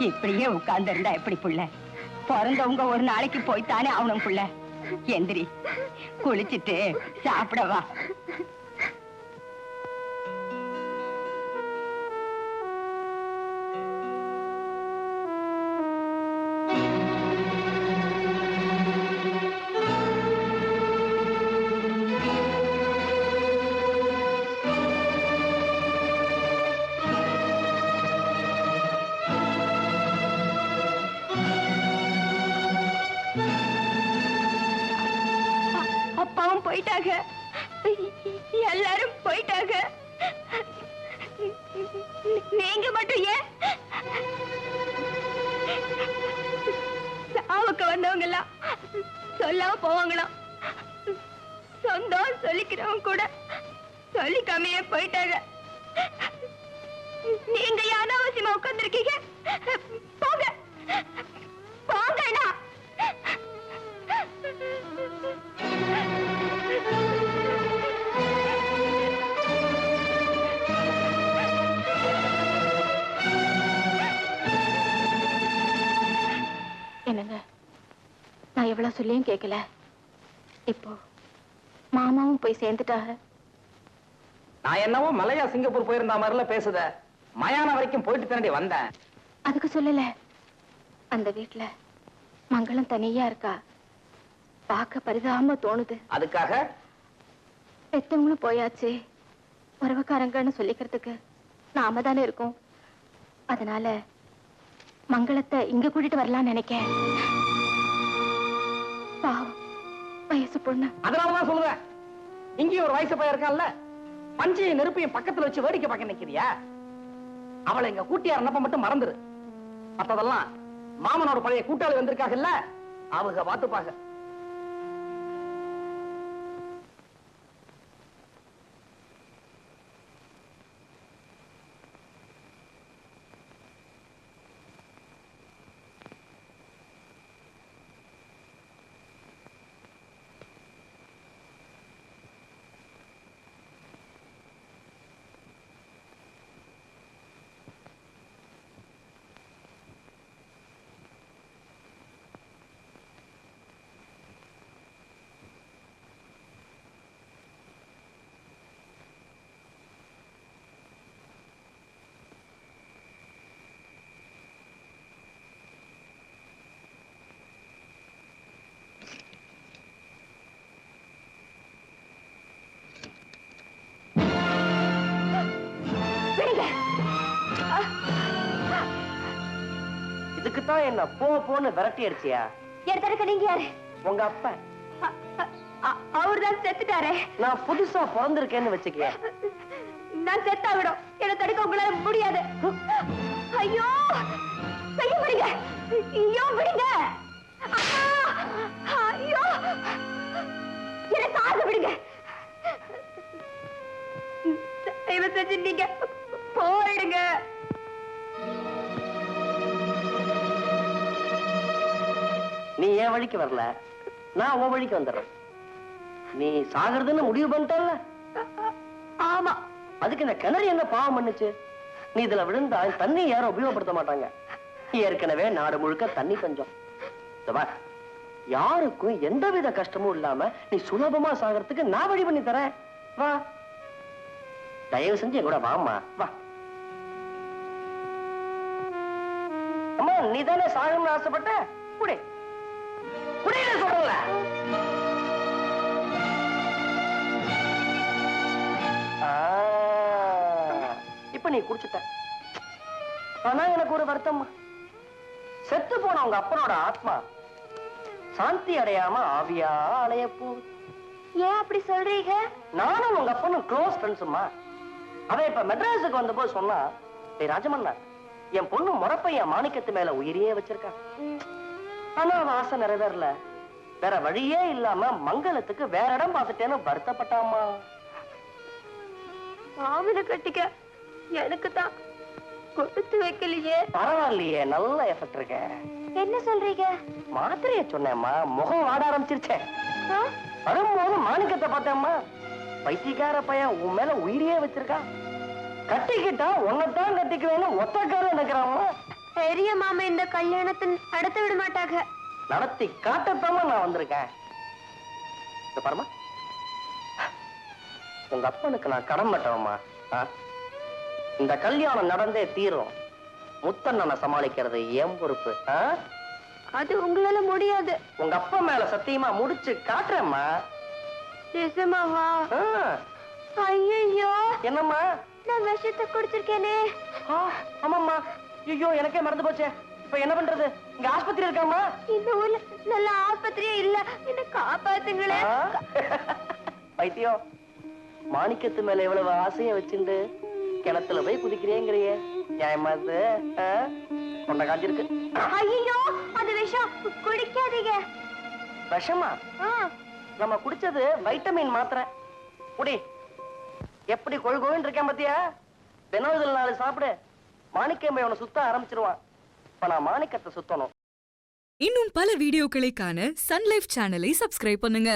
இப்படியே உட்கார்ந்து இருந்தா எப்படி புள்ள? பிறந்தவங்க ஒரு நாளைக்கு போய்த்தானே அவனும் புள்ள. எந்திரி, குளிச்சிட்டு சாப்பிடவா. போயிட்டாங்க, எல்லாரும் போயிட்டாங்க. நீங்க மட்டும் ஏன்? சாவுக்கு வந்தவங்க எல்லாம் சொல்லாம போவாங்களாம். சொந்தம் சொல்லிக்கிறவங்க கூட சொல்லிக்காமையே போயிட்டாங்க. நீங்க அனாவசியமா உட்கார்ந்துருக்கீங்க. போங்க போங்கண்ணா. என்னங்க, நான் எவ்வளவு சொல்லியும் கேட்கல. இப்போ மாமாவும் போய் சேர்ந்துட்டாங்க. நான் என்னவோ மலையா சிங்கப்பூர் போயிருந்த மாதிரில பேசுத. மயான வரைக்கும் போயிட்டு தாண்டி வந்தேன். அதுக்கு சொல்லல. அந்த வீட்டுல மங்களம் தனியா இருக்கா, பார்க்க பரிதாபமா தோணுது. அதுக்காக பெத்தவங்களும் போயாச்சு, உறவுக்காரங்கன்னு சொல்லிக்கிறதுக்கு நாம தானே இருக்கோம். அதனால மங்களத்தை இங்க கூட்டிட்டு வரலாம்னு நினைக்கேன். பாவம், வயசு பொண்ணு. அதனாலதான் சொல்லுவேன், இங்கேயும் ஒரு வயசு பையன் இருக்கான்ல, பஞ்சையும் நெருப்பையும் பக்கத்துல வச்சு வேடிக்கை பார்க்க நினைக்கிறியா? அவளை எங்க கூட்டியார் அனுப்ப மட்டும் மறந்துரு. மத்ததெல்லாம் மாமனோட பழைய கூட்டாளி வந்திருக்காங்கல்ல, அவங்க பார்த்துப்பாங்க. இதுக்குத்தான் என்ன போன்னு விரட்டி அடிச்சியா? எடுத்தடுக்க நீங்க யாரு? உங்க அப்பா. அவர்தான் செத்துட்டாரே. நான் புதுசா பிறந்திருக்கேன்னு வச்சுக்க. நான் செத்தா விடும், என்ன தடுக்க உங்களால முடியாது. ஐயோ, செய்ய விடுங்க. ஐயோ விடுங்க. ஐயோ, என்ன சாக விடுங்க. தயவு செஞ்சு நீங்க போயிடுங்க. நீ என் வழிக்கு வரல, நான் உன் வழிக்கு வந்துடுறேன். நீ சாகிறதுன்னு முடிவு பண்ணிட்டல்ல? ஆமா. அதுக்கு இந்த கிணறு என்ன பாவம் பண்ணுச்சு? நீ இதுல விழுந்தா தண்ணி யாரும் உபயோகப்படுத்த மாட்டாங்க. ஏற்கனவே நாடு முழுக்க தண்ணி பஞ்சம். யாருக்கும் எந்தவித கஷ்டமும் இல்லாம நீ சுலபமா சாகிறதுக்கு நான் வழி பண்ணி தரேன். வா, தயவு செஞ்சு என் கூட வாமா. வா அம்மா, நீ தானே சாகணும்னு ஆசைப்பட்ட? குடி குடியில சொல்றல. இப்ப நீ குடிச்சுட்ட. ஆனா எனக்கு ஒரு வருத்தம், செத்து போன உங்க அப்பனோட ஆத்மா சாந்தி அடையாம ஆவியா அலைய போகுது. ஏன் அப்படி சொல்றீங்க? நானும் உங்க அப்பனும் க்ளோஸ் ஃப்ரெண்ட்ஸுமா. அவன் இப்ப மெட்ராஸுக்கு வந்த போது சொன்னா, ராஜமன்னா, என் பொண்ணு முறப்பையன் மாணிக்கத்து மேல உயிரியே வச்சிருக்கான். ஆனா அவன் ஆசை நிறைவேறல. வேற வழியே இல்லாம மங்களத்துக்கு வேற இடம் பார்த்துட்டேன்னு வருத்தப்பட்டாமா. மாமனை கட்டிக்க எனக்கு தான் கொடுத்து வைக்கலையே. பரவாயில்லையே, நல்ல எஃபெக்ட் இருக்க. என்ன சொல்றீங்க? மாத்திரைய சொன்னேம்மா, முகம் வாட ஆரம்பிச்சிருச்சே. வரும்போது மாணிக்கத்தை பார்த்தேம்மா, பைத்தியக்கார பையன் உன் மேல உயிரியே வச்சிருக்கான். கட்டிக்கிட்டா உன்னைத்தான் கட்டிக்குவேன்னு ஒத்தக்கார நினைக்கிறாமா. பெரிய மாமா இந்த கல்யாணத்தை நடத்த விட மாட்டாங்க. நடத்தி காட்டத்தாம நான் வந்திருக்கேன். இந்த பாருமா, உங்க அப்பனுக்கு நான் கடன் பட்டவம்மா. இந்த கல்யாணம் நடந்தே தீரும். முத்தண்ணனை சமாளிக்கிறது என் பொறுப்பு. அது உங்களால முடியாது. உங்க அப்பா மேல சத்தியமா முடிச்சு காட்டுறேம்மா. நிஜமாவா? ஐயோ, என்னம்மா? நான் விஷத்தை குடிச்சிருக்கேனே. ஆமாம்மா. ஐயோ, எனக்கே மறந்து போச்சே. இப்ப என்ன பண்றது? இங்க ஆஸ்பத்திரி இருக்காமா? இந்த ஊர்ல நல்ல ஆஸ்பத்திரியே இல்ல, என்ன காப்பாத்துங்களே. பைத்தியம், மாணிக்கத்து மேல எவ்வளவு ஆசைய வச்சுண்டு கிணத்துல போய் குதிக்கிறேங்கிறியே, நியாயமா இது? கொண்ட காஞ்சிருக்கு. ஐயோ, அது விஷம், குடிக்காதீங்க. விஷமா? நம்ம குடிச்சது வைட்டமின் மாத்திரை. குடி. எப்படி கொழுகோன்னு இருக்கேன் பாத்தியா? தினம் 4 சாப்பிடு. மாணிக்கம் அவனை சுத்த ஆரம்பிச்சிருவான். இப்ப நான் மாணிக்கத்தை சுத்தணும். இன்னும் பல வீடியோக்களை காண சன் லைஃப் சேனலை சப்ஸ்கிரைப் பண்ணுங்க.